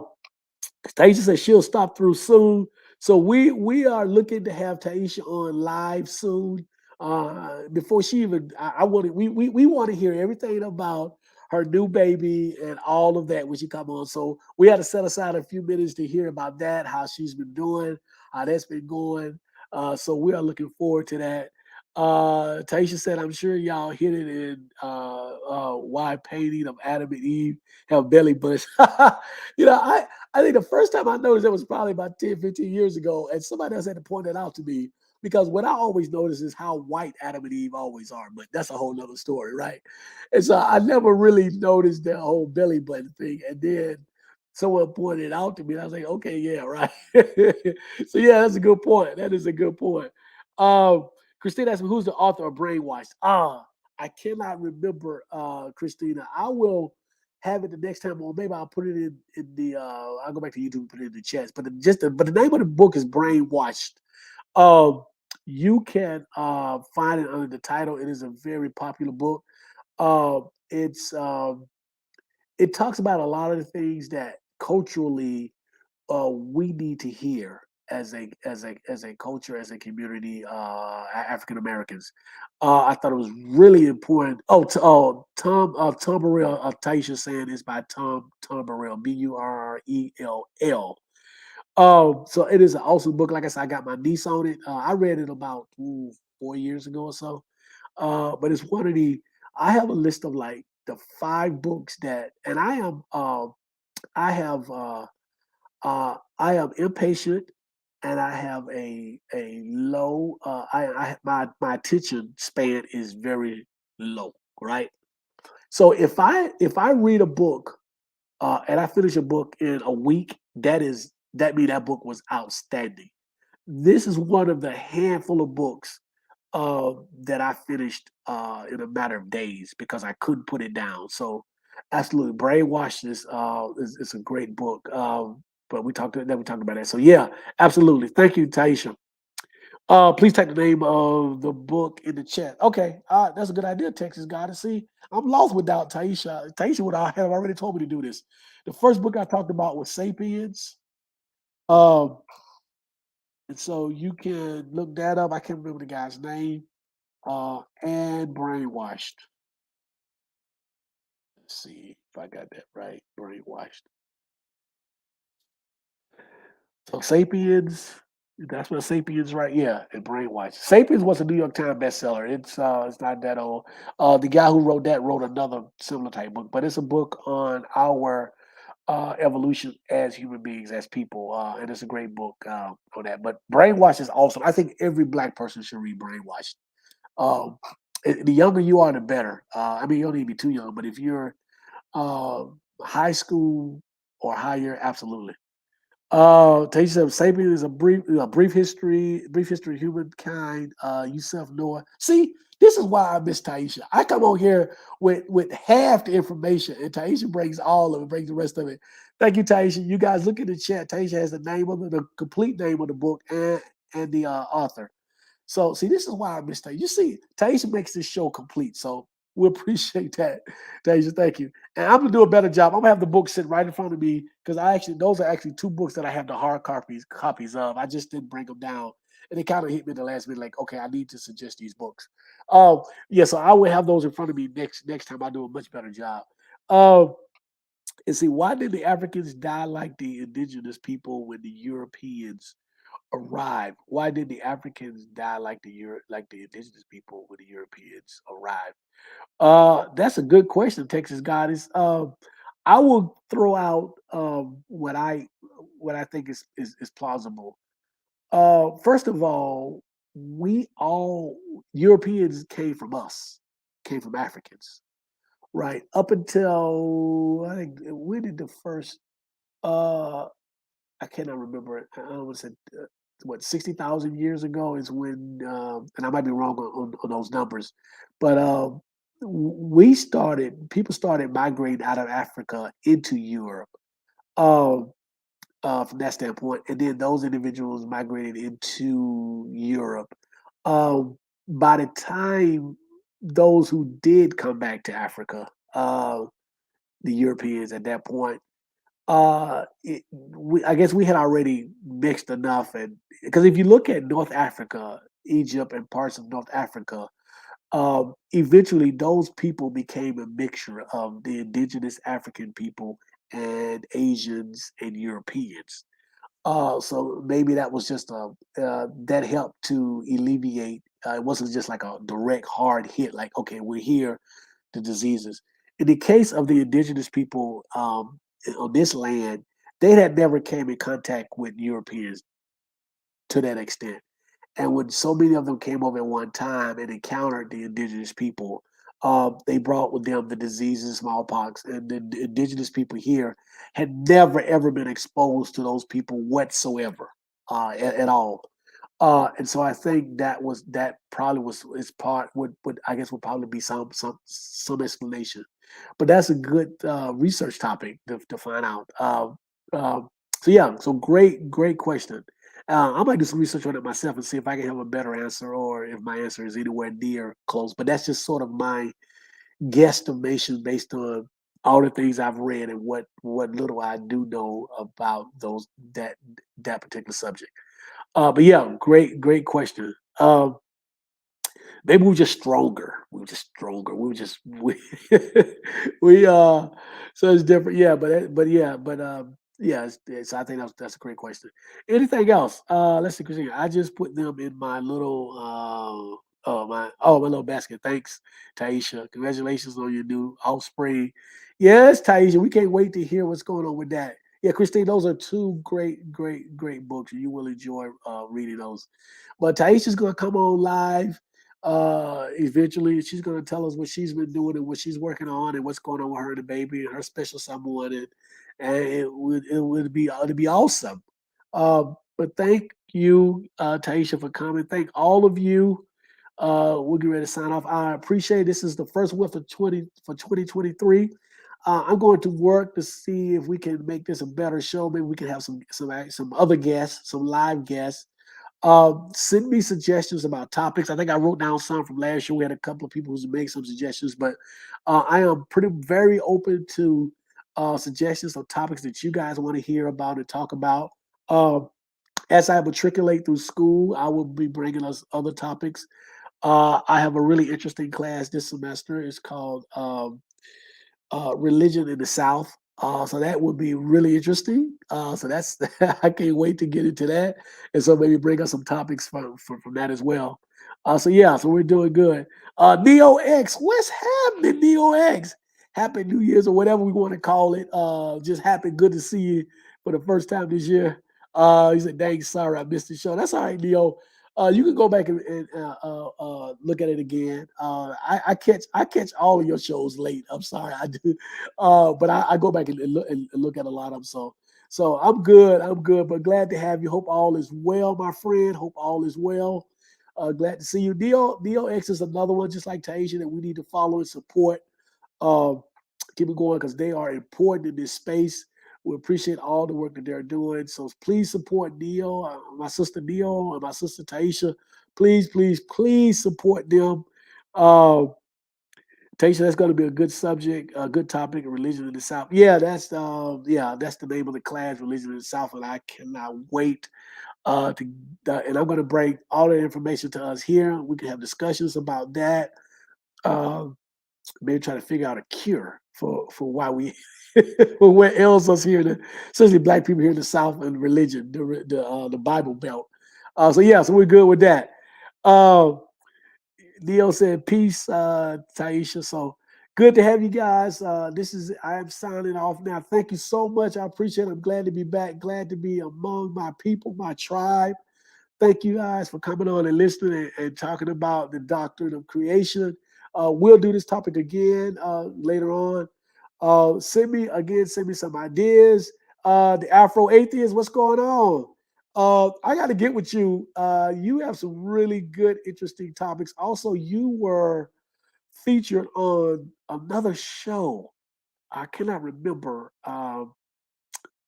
Taisha says she'll stop through soon. So we are looking to have Taisha on live soon. Before she even, I wanted, we want to hear everything about her new baby and all of that when she come on. So we had to set aside a few minutes to hear about that, how she's been doing, how that's been going. So we are looking forward to that. Taisha said, I'm sure y'all hit it in why painting of Adam and Eve have belly buttons. I think the first time I noticed it was probably about 10, 15 years ago, and somebody else had to point that out to me because what I always notice is how white Adam and Eve always are, but that's a whole nother story, right? And so I never really noticed that whole belly button thing. And then someone pointed it out to me, and I was like, okay, yeah, right. So yeah, that's a good point. That is a good point. Um, Christina asked me, who's the author of Brainwashed? I cannot remember, Christina. I will have it the next time, or maybe I'll put it in the. I'll go back to YouTube and put it in the chats. But the name of the book is Brainwashed. Um, you can find it under the title. It is a very popular book. It's it talks about a lot of the things that culturally we need to hear as a culture, as a community, African Americans. I thought it was really important. Tom Burrell, Taisha saying is by Tom Burrell, Burrell. So it is an awesome book. Like I said, I got my niece on it. I read it about 4 years ago or so. But it's one of the. I have a list of like the 5 books that, and I have I am impatient, and I have a low. I my attention span is very low, right? So if I read a book and I finish a book in a week, that means that book was outstanding. This is one of the handful of books that I finished in a matter of days because I couldn't put it down. So, absolutely, Brainwash is a great book. But we talked about that. So yeah, absolutely. Thank you, Taisha. Please type the name of the book in the chat. Okay, that's a good idea, Texas guy. To see, I'm lost without Taisha. Taisha would have already told me to do this. The first book I talked about was *Sapiens*. Um, and so you can look that up. I can't remember the guy's name. And Brainwashed. Let's see if I got that right. Brainwashed. So Sapiens, that's what Sapiens, right? Yeah, and Brainwashed. Sapiens was a New York Times bestseller. It's not that old. The guy who wrote that wrote another similar type book, but it's a book on our evolution as human beings, as people, and it's a great book on that. But Brainwashed is awesome. I think every black person should read Brainwashed. Um, the younger you are, the better. I mean, you don't need to be too young, but if you're uh, high school or higher, absolutely. Taisha said, Sapien is brief history of humankind. Yusuf Noah. See, this is why I miss Taisha. I come on here with half the information, and Taisha brings all of it, brings the rest of it. Thank you, Taisha. You guys look in the chat. Taisha has the complete name of the book and the author. So see, this is why I miss Taisha. You see, Taisha makes this show complete. So we appreciate that, Taisha. Thank you. And I'm gonna do a better job. I'm gonna have the book sit right in front of me because those are actually 2 books that I have the hard copies of. I just didn't bring them down, and it kind of hit me the last minute, like, okay, I need to suggest these books. Yeah, so I will have those in front of me next time. I do a much better job. Um, and see, why did the Africans die like the indigenous people when the Europeans arrived? Why did the Africans die like like the indigenous people when the Europeans arrived? That's a good question, Texas Goddess. I will throw out what I think is plausible. First of all, we all Europeans came from us, came from Africans, right? Up until I think when did the first uh I cannot remember it. I don't want to say what 60,000 years ago is when, and I might be wrong on those numbers, but people started migrating out of Africa into Europe um, from that standpoint, and then those individuals migrated into Europe. Um, by the time those who did come back to Africa, the Europeans at that point I guess we had already mixed enough, and because if you look at North Africa, Egypt and parts of North Africa, eventually those people became a mixture of the indigenous African people and Asians and Europeans. So maybe that was just a that helped to alleviate. It wasn't just like a direct hard hit, like okay, we're here, the diseases. In the case of the indigenous people on this land, they had never came in contact with Europeans to that extent. And when so many of them came over at one time and encountered the indigenous people, they brought with them the diseases, smallpox, and the indigenous people here had never ever been exposed to those people whatsoever at all. And so I think that probably was is part would I guess would probably be some explanation, but that's a good research topic to find out. Um, so yeah, so great question. I might do some research on it myself and see if I can have a better answer or if my answer is anywhere near close. But that's just sort of my guesstimation based on all the things I've read and what little I do know about that that particular subject. But yeah, great question. Maybe we were just stronger. We were just stronger. We were just we so it's different. Yeah, yeah, it's I think that's a great question. Anything else? Let's see, Christina. I just put them in my little my little basket. Thanks, Taisha. Congratulations on your new offspring. Yes, Taisha, we can't wait to hear what's going on with that. Yeah, Christine, those are two great books. You will enjoy reading those. But Taisha's gonna come on live eventually. She's going to tell us what she's been doing and what she's working on and what's going on with her and the baby and her special someone, and it'd be awesome. But thank you, Taisha, for coming. Thank all of you. We'll get ready to sign off. I appreciate this is the first one for 2023. I'm going to work to see if we can make this a better show. Maybe we can have some other guests, some live guests. Send me suggestions about topics. I think I wrote down some from last year. We had a couple of people who made some suggestions, but I am very open to suggestions of topics that you guys want to hear about and talk about. Uh, as I matriculate through school, I will be bringing us other topics. I have a really interesting class this semester. It's called religion in the South. So that would be really interesting. So that's I can't wait to get into that, and so maybe bring us some topics from that as well. So yeah, so we're doing good. Neo X, what's happening? Neo X, happy New Year's or whatever we want to call it. Just happy, good to see you for the first time this year. He said, "Dang, sorry I missed the show." That's all right, Neo. You can go back and look at it again. I catch all of your shows late. I'm sorry, I do, but I go back and look at a lot of them. So I'm good. I'm good. But glad to have you. Hope all is well, my friend. Hope all is well. Glad to see you. DOX is another one, just like Tasia, that we need to follow and support. Um, Keep it going because they are important in this space. We appreciate all the work that they're doing. So please support Neo, my sister Neo, and my sister Taisha. Please support them. Uh, Taisha, that's going to be a good subject, a good topic, religion in the South. Yeah, that's the name of the class, religion in the South, and I cannot wait and I'm going to bring all the information to us here. We can have discussions about that. Uh, Maybe try to figure out a cure for why we for what ails us here, especially black people here in the South and religion, the Bible Belt. So yeah, so we're good with that. Uh, Leo said peace, Taisha. So good to have you guys. This is I am signing off now. Thank you so much. I appreciate it. I'm glad to be back. Glad to be among my people, my tribe. Thank you guys for coming on and listening and talking about the doctrine of creation. We'll do this topic again later on. Send me some ideas. The Afro Atheist, what's going on? I got to get with you. You have some really good, interesting topics. Also, you were featured on another show. I cannot remember.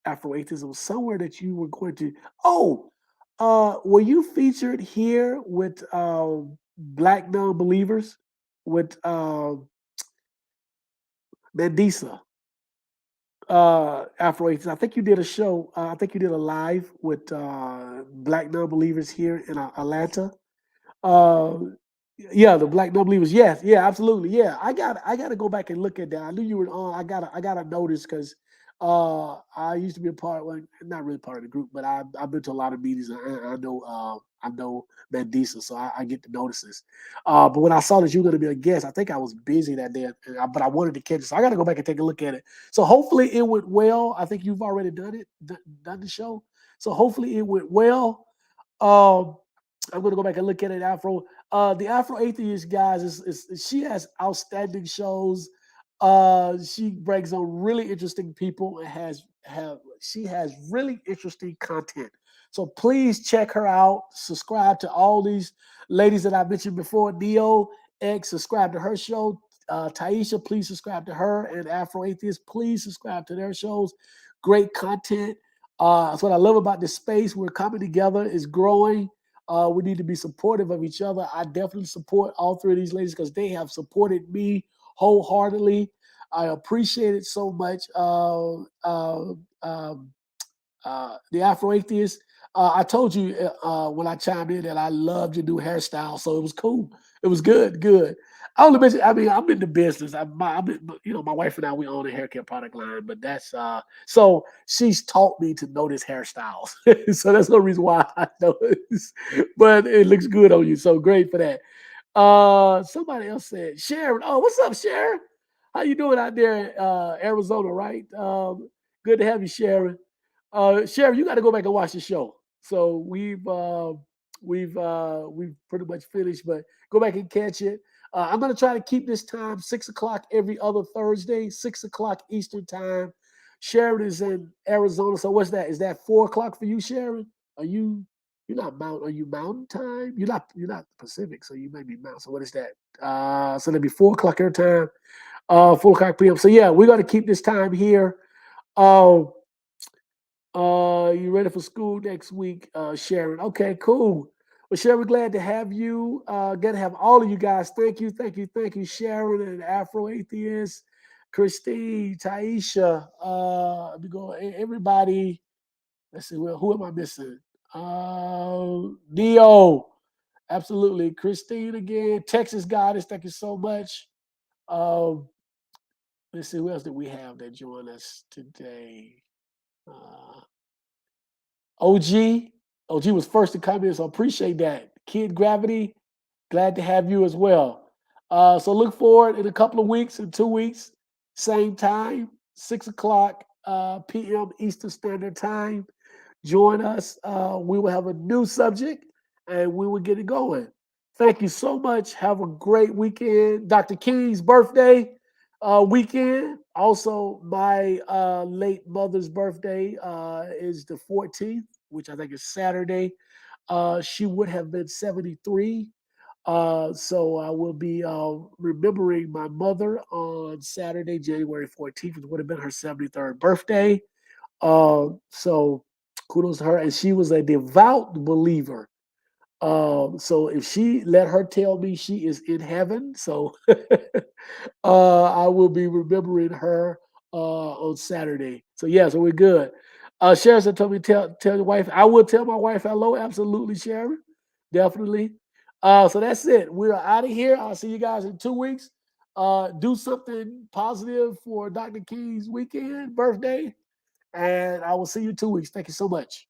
Afro atheism somewhere that you were going to. Oh, were you featured here with black non-believers with Mandisa? Afro atheism. I think you did a show. I think you did a live with black non-believers here in Atlanta. Uh, yeah, the black non-believers. Yes, yeah, absolutely. Yeah, I gotta go back and look at that. I knew you were on. I gotta notice because I used to be a part. Well, not really part of the group, but I've been to a lot of meetings. I know Mandisa, so I get the notices. But when I saw that you were going to be a guest, I think I was busy that day, but I wanted to catch it, so I got to go back and take a look at it. So hopefully it went well. I think you've already done it, done the show. So hopefully it went well. Um, I'm gonna go back and look at it. The Afro Atheist guys is she has outstanding shows. She brings on really interesting people and she has really interesting content. So please check her out. Subscribe to all these ladies that I mentioned before. Neo X, subscribe to her show. Taisha, please subscribe to her, and Afro Atheist, please subscribe to their shows. Great content. That's what I love about this space. We're coming together. It's growing. We need to be supportive of each other. I definitely support all three of these ladies because they have supported me wholeheartedly. I appreciate it so much. The Afro Atheist. I told you when I chimed in that I loved your new hairstyle, so it was cool. It was good, good. I only mention, I mean, I'm in the business. My wife and I, we own a hair care product line, but that's so she's taught me to notice hairstyles. So that's no reason why I notice. But it looks good on you, so great for that. Somebody else said, Sharon. Oh, what's up, Sharon? How you doing out there in Arizona, right? Good to have you, Sharon. Sharon, you got to go back and watch the show. So we've pretty much finished, but go back and catch it. I'm gonna try to keep this time 6 o'clock every other Thursday, 6 o'clock Eastern time. Sharon is in Arizona, so what's that? Is that 4 o'clock for you, Sharon? Are you you're not Are you Mountain time? You're not Pacific, so you may be Mountain. So what is that? So that'd be 4 o'clock your time, 4 o'clock p.m. So yeah, we're gonna keep this time here. Uh, you ready for school next week, Sharon? Okay, cool. Well, Sharon, we're glad to have you. Glad to have all of you guys. Thank you, thank you, thank you, Sharon and Afro Atheist, Christine, Taisha. We go everybody. Let's see, well, who am I missing? Neo. Absolutely. Christine again. Texas Goddess, thank you so much. Um, let's see, who else did we have that joined us today? Uh, OG. OG was first to come in, so appreciate that. Kid Gravity, glad to have you as well. So look forward in a couple of weeks, in 2 weeks, same time, 6 o'clock p.m. Eastern Standard Time. Join us. We will have a new subject and we will get it going. Thank you so much. Have a great weekend. Dr. King's birthday weekend. Also, my late mother's birthday is the 14th, which I think is Saturday. She would have been 73. So I will be remembering my mother on Saturday, January 14th, which would have been her 73rd birthday. So kudos to her. And she was a devout believer. So if she let her tell me she is in heaven, so I will be remembering her on Saturday. So yeah, so we're good. Sharon said, told me tell your wife. I will tell my wife hello. Absolutely, Sharon. Definitely. So that's it. We're out of here. I'll see you guys in 2 weeks. Do something positive for Dr. King's weekend, birthday, and I will see you in 2 weeks. Thank you so much.